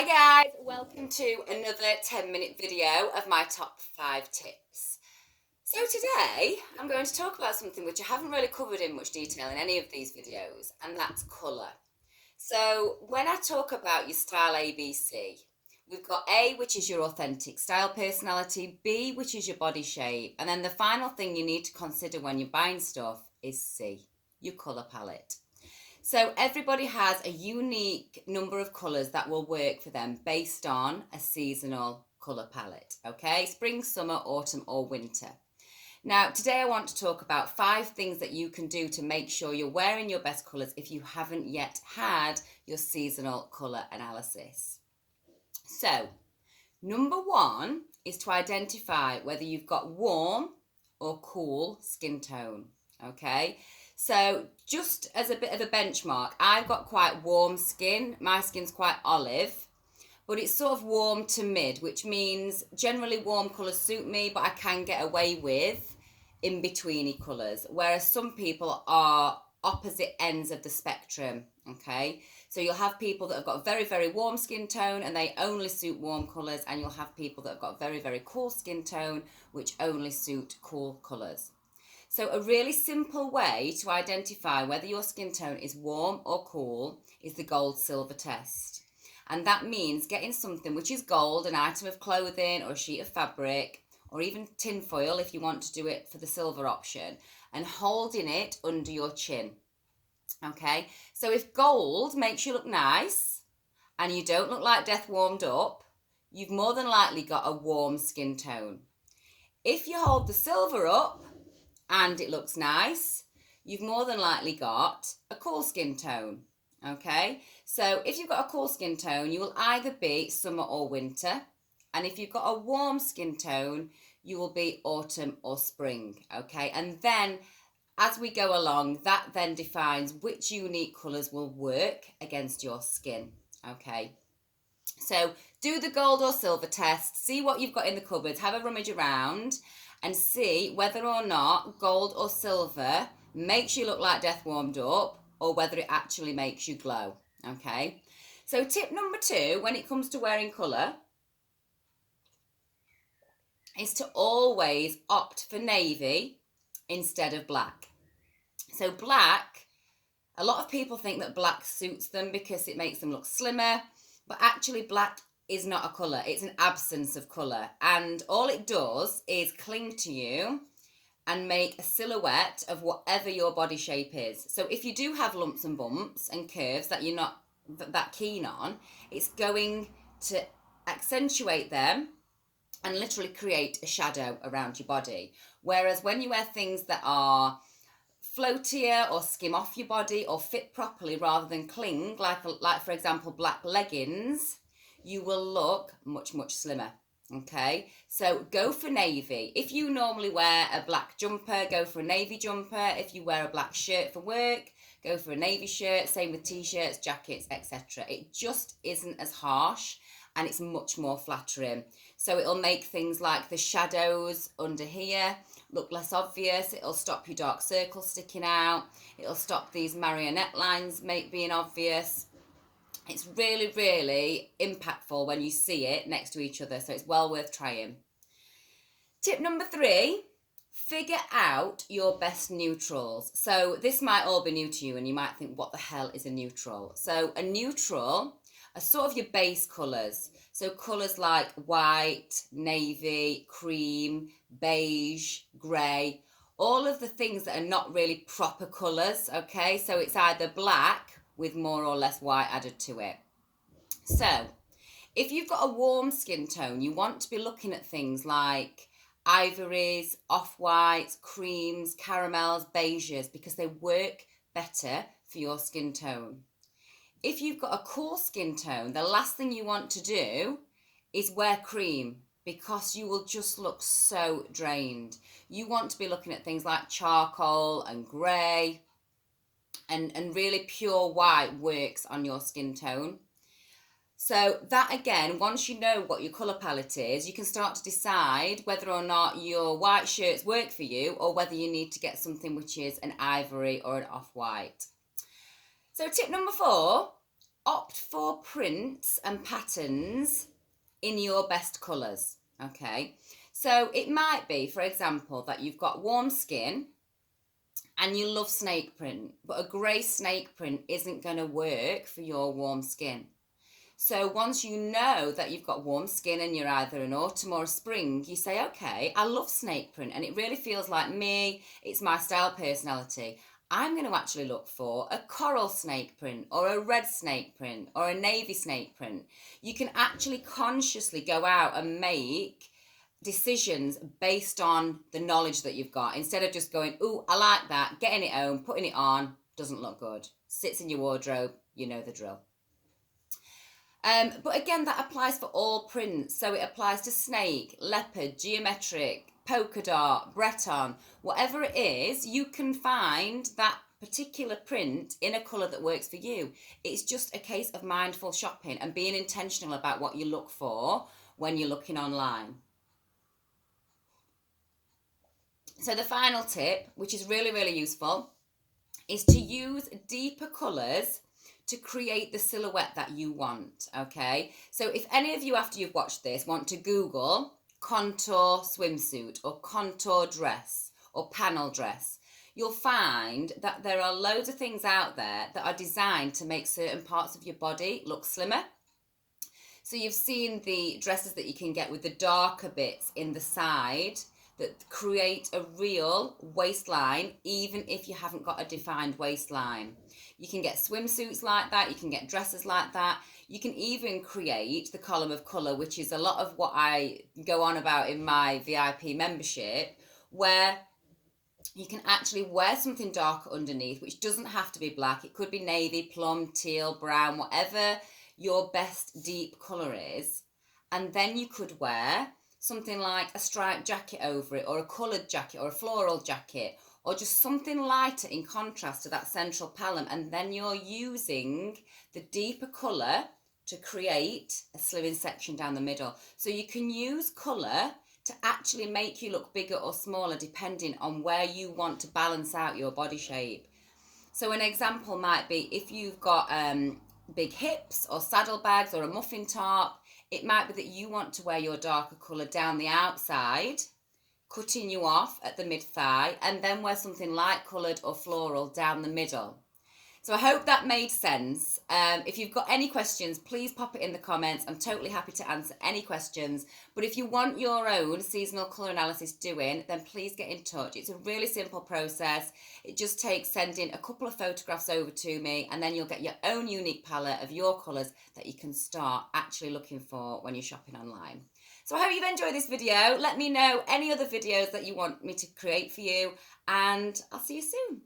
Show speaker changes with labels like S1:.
S1: Hi guys, welcome to another 10-minute video of my top 5 tips. So today I'm going to talk about something which I haven't really covered in much detail in any of these videos, and that's colour. So when I talk about your style ABC, we've got A, which is your authentic style personality, B, which is your body shape, and then the final thing you need to consider when you're buying stuff is C, your colour palette. So everybody has a unique number of colours that will work for them based on a seasonal colour palette, okay? Spring, summer, autumn or winter. Now, today I want to talk about 5 things that you can do to make sure you're wearing your best colours if you haven't yet had your seasonal colour analysis. So, number 1 is to identify whether you've got warm or cool skin tone, okay? So just as a bit of a benchmark, I've got quite warm skin. My skin's quite olive, but it's sort of warm to mid, which means generally warm colours suit me, but I can get away with in-betweeny colours, whereas some people are opposite ends of the spectrum, okay? So you'll have people that have got very, very warm skin tone and they only suit warm colours, and you'll have people that have got very, very cool skin tone which only suit cool colours. So a really simple way to identify whether your skin tone is warm or cool is the gold-silver test. And that means getting something which is gold, an item of clothing or a sheet of fabric, or even tin foil if you want to do it for the silver option, and holding it under your chin. Okay, so if gold makes you look nice and you don't look like death warmed up, you've more than likely got a warm skin tone. If you hold the silver up and it looks nice, you've more than likely got a cool skin tone, okay? So if you've got a cool skin tone, you will either be summer or winter, and if you've got a warm skin tone, you will be autumn or spring, okay? And then as we go along, that then defines which unique colours will work against your skin, okay? So do the gold or silver test, see what you've got in the cupboards, have a rummage around, and see whether or not gold or silver makes you look like death warmed up or whether it actually makes you glow, okay? So tip number 2 when it comes to wearing colour is to always opt for navy instead of black. So black, a lot of people think that black suits them because it makes them look slimmer, but actually black is not a colour, it's an absence of colour, and all it does is cling to you and make a silhouette of whatever your body shape is. So if you do have lumps and bumps and curves that you're not that keen on, it's going to accentuate them and literally create a shadow around your body. Whereas when you wear things that are floatier or skim off your body or fit properly rather than cling, like for example black leggings, you will look much, much slimmer, okay? So go for navy. If you normally wear a black jumper, go for a navy jumper. If you wear a black shirt for work, go for a navy shirt. Same with t-shirts, jackets, etc. It just isn't as harsh and it's much more flattering. So it'll make things like the shadows under here look less obvious. It'll stop your dark circles sticking out. It'll stop these marionette lines being obvious. It's really, really impactful when you see it next to each other, so it's well worth trying. Tip number 3, figure out your best neutrals. So this might all be new to you and you might think, what the hell is a neutral? So a neutral are sort of your base colours. So colours like white, navy, cream, beige, grey, all of the things that are not really proper colours, okay? So it's either black with more or less white added to it. So if you've got a warm skin tone, you want to be looking at things like ivories, off-whites, creams, caramels, beiges, because they work better for your skin tone. If you've got a cool skin tone, the last thing you want to do is wear cream because you will just look so drained. You want to be looking at things like charcoal and grey, and really pure white works on your skin tone. So that again, once you know what your colour palette is, you can start to decide whether or not your white shirts work for you or whether you need to get something which is an ivory or an off-white. So tip number 4 opt for prints and patterns in your best colours, okay? So it might be, for example, that you've got warm skin and you love snake print, but a grey snake print isn't going to work for your warm skin. So once you know that you've got warm skin and you're either an autumn or a spring, you say, okay, I love snake print and it really feels like me, it's my style personality. I'm going to actually look for a coral snake print or a red snake print or a navy snake print. You can actually consciously go out and make decisions based on the knowledge that you've got, instead of just going, ooh, I like that, getting it home, putting it on, doesn't look good, sits in your wardrobe, you know the drill. But again, that applies for all prints. So it applies to snake, leopard, geometric, polka dot, Breton, whatever it is, you can find that particular print in a colour that works for you. It's just a case of mindful shopping and being intentional about what you look for when you're looking online. So the final tip, which is really, really useful, is to use deeper colours to create the silhouette that you want, okay? So if any of you, after you've watched this, want to Google contour swimsuit or contour dress or panel dress, you'll find that there are loads of things out there that are designed to make certain parts of your body look slimmer. So you've seen the dresses that you can get with the darker bits in the side that create a real waistline, even if you haven't got a defined waistline. You can get swimsuits like that, you can get dresses like that. You can even create the column of colour, which is a lot of what I go on about in my VIP membership, where you can actually wear something darker underneath, which doesn't have to be black. It could be navy, plum, teal, brown, whatever your best deep colour is. And then you could wear something like a striped jacket over it, or a coloured jacket, or a floral jacket, or just something lighter in contrast to that central palette. And then you're using the deeper colour to create a slimming section down the middle. So you can use colour to actually make you look bigger or smaller depending on where you want to balance out your body shape. So an example might be if you've got big hips or saddlebags or a muffin top, it might be that you want to wear your darker colour down the outside, cutting you off at the mid-thigh, and then wear something light coloured or floral down the middle. So I hope that made sense. If you've got any questions, please pop it in the comments. I'm totally happy to answer any questions. But if you want your own seasonal colour analysis doing, then please get in touch. It's a really simple process. It just takes sending a couple of photographs over to me, and then you'll get your own unique palette of your colours that you can start actually looking for when you're shopping online. So I hope you've enjoyed this video. Let me know any other videos that you want me to create for you, and I'll see you soon.